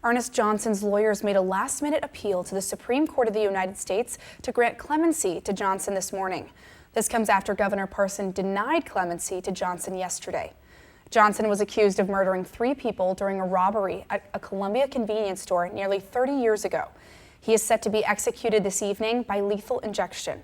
Ernest Johnson's lawyers made a last-minute appeal to the Supreme Court of the United States to grant clemency to Johnson this morning. This comes after Governor Parson denied clemency to Johnson yesterday. Johnson was accused of murdering 3 people during a robbery at a Columbia convenience store nearly 30 years ago. He is set to be executed this evening by lethal injection.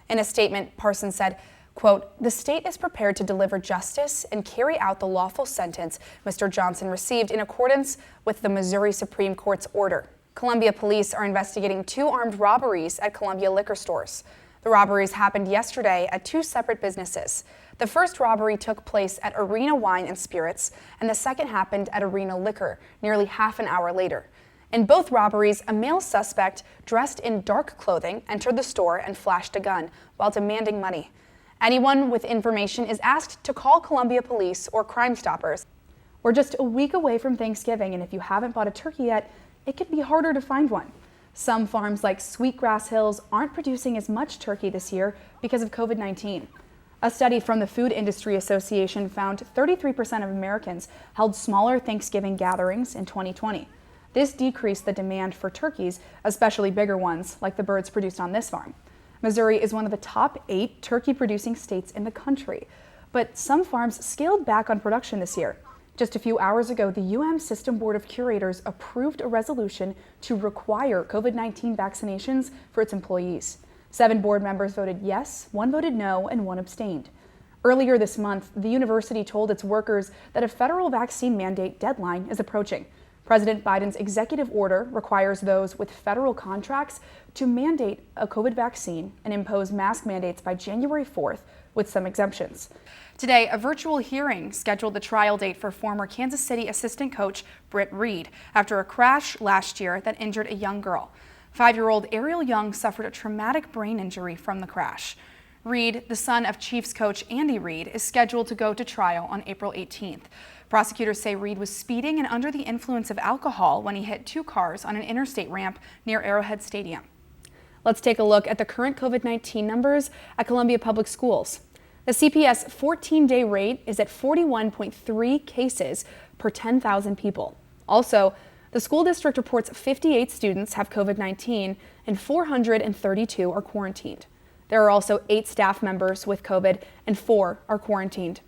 In a statement, Parson said, quote, "The state is prepared to deliver justice and carry out the lawful sentence Mr. Johnson received in accordance with the Missouri Supreme Court's order." Columbia police are investigating 2 armed robberies at Columbia liquor stores. The robberies happened yesterday at 2 separate businesses. The first robbery took place at Arena Wine and Spirits, and the second happened at Arena Liquor nearly half an hour later. In both robberies, a male suspect dressed in dark clothing entered the store and flashed a gun while demanding money. Anyone with information is asked to call Columbia Police or Crime Stoppers. We're just a week away from Thanksgiving, and if you haven't bought a turkey yet, it could be harder to find one. Some farms like Sweetgrass Hills aren't producing as much turkey this year because of COVID-19. A study from the Food Industry Association found 33% of Americans held smaller Thanksgiving gatherings in 2020. This decreased the demand for turkeys, especially bigger ones like the birds produced on this farm. Missouri is one of the top 8 turkey-producing states in the country, but some farms scaled back on production this year. Just a few hours ago, the UM System Board of Curators approved a resolution to require COVID-19 vaccinations for its employees. 7 board members voted yes, 1 voted no, and 1 abstained. Earlier this month, the university told its workers that a federal vaccine mandate deadline is approaching. President Biden's executive order requires those with federal contracts to mandate a COVID vaccine and impose mask mandates by January 4th, with some exemptions. Today, a virtual hearing scheduled the trial date for former Kansas City assistant coach Britt Reed after a crash last year that injured a young girl. 5-year-old Ariel Young suffered a traumatic brain injury from the crash. Reed, the son of Chiefs coach Andy Reid, is scheduled to go to trial on April 18th. Prosecutors say Reed was speeding and under the influence of alcohol when he hit 2 cars on an interstate ramp near Arrowhead Stadium. Let's take a look at the current COVID-19 numbers at Columbia Public Schools. The CPS 14-day rate is at 41.3 cases per 10,000 people. Also, the school district reports 58 students have COVID-19 and 432 are quarantined. There are also 8 staff members with COVID and 4 are quarantined.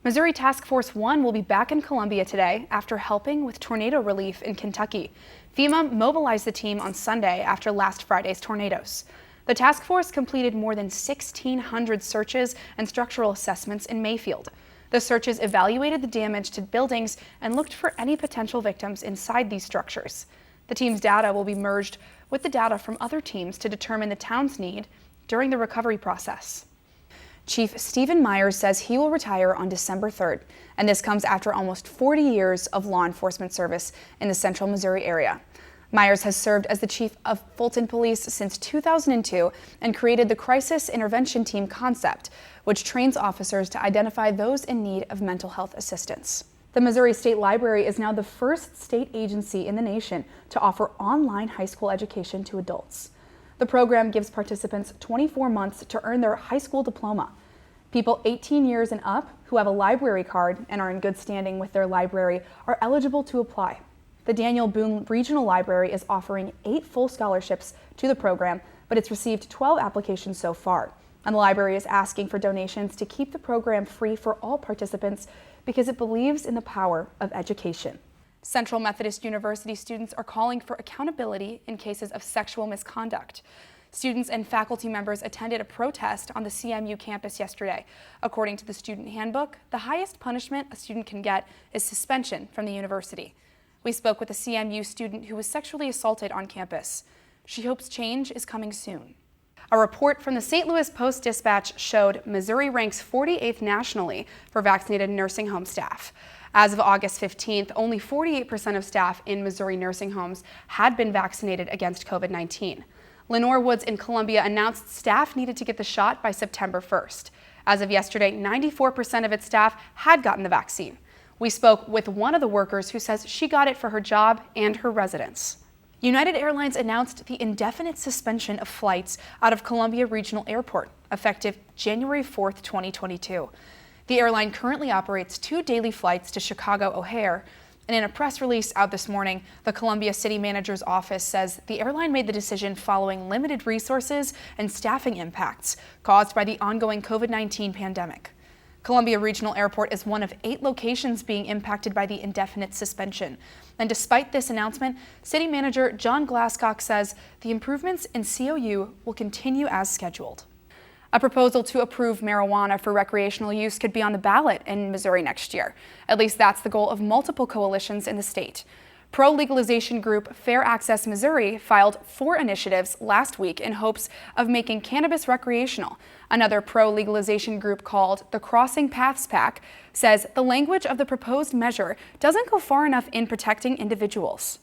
Missouri Task Force 1 will be back in Columbia today after helping with tornado relief in Kentucky. FEMA mobilized the team on Sunday after last Friday's tornadoes. The task force completed more than 1,600 searches and structural assessments in Mayfield. The searches evaluated the damage to buildings and looked for any potential victims inside these structures. The team's data will be merged with the data from other teams to determine the town's need during the recovery process. Chief Stephen Myers says he will retire on December 3rd, and this comes after almost 40 years of law enforcement service in the central Missouri area. Myers has served as the chief of Fulton Police since 2002 and created the Crisis Intervention Team concept, which trains officers to identify those in need of mental health assistance. The Missouri State Library is now the first state agency in the nation to offer online high school education to adults. The program gives participants 24 months to earn their high school diploma. People 18 years and up who have a library card and are in good standing with their library are eligible to apply. The Daniel Boone Regional Library is offering 8 full scholarships to the program, but it's received 12 applications so far. And the library is asking for donations to keep the program free for all participants because it believes in the power of education. Central Methodist University students are calling for accountability in cases of sexual misconduct. Students and faculty members attended a protest on the CMU campus yesterday. According to the student handbook, the highest punishment a student can get is suspension from the university. We spoke with a CMU student who was sexually assaulted on campus. She hopes change is coming soon. A report from the St. Louis Post-Dispatch showed Missouri ranks 48th nationally for vaccinated nursing home staff. As of August 15th, only 48% of staff in Missouri nursing homes had been vaccinated against COVID-19. Lenore Woods in Columbia announced staff needed to get the shot by September 1st. As of yesterday, 94% of its staff had gotten the vaccine. We spoke with one of the workers who says she got it for her job and her residence. United Airlines announced the indefinite suspension of flights out of Columbia Regional Airport, effective January 4th, 2022. The airline currently operates 2 daily flights to Chicago O'Hare And in a press release out this morning, the Columbia City Manager's office says the airline made the decision following limited resources and staffing impacts caused by the ongoing COVID-19 pandemic. Columbia Regional Airport is one of 8 locations being impacted by the indefinite suspension. And despite this announcement, City Manager John Glasscock says the improvements in COU will continue as scheduled. A proposal to approve marijuana for recreational use could be on the ballot in Missouri next year. At least that's the goal of multiple coalitions in the state. Pro-legalization group Fair Access Missouri filed 4 initiatives last week in hopes of making cannabis recreational. Another pro-legalization group called the Crossing Paths PAC says the language of the proposed measure doesn't go far enough in protecting individuals.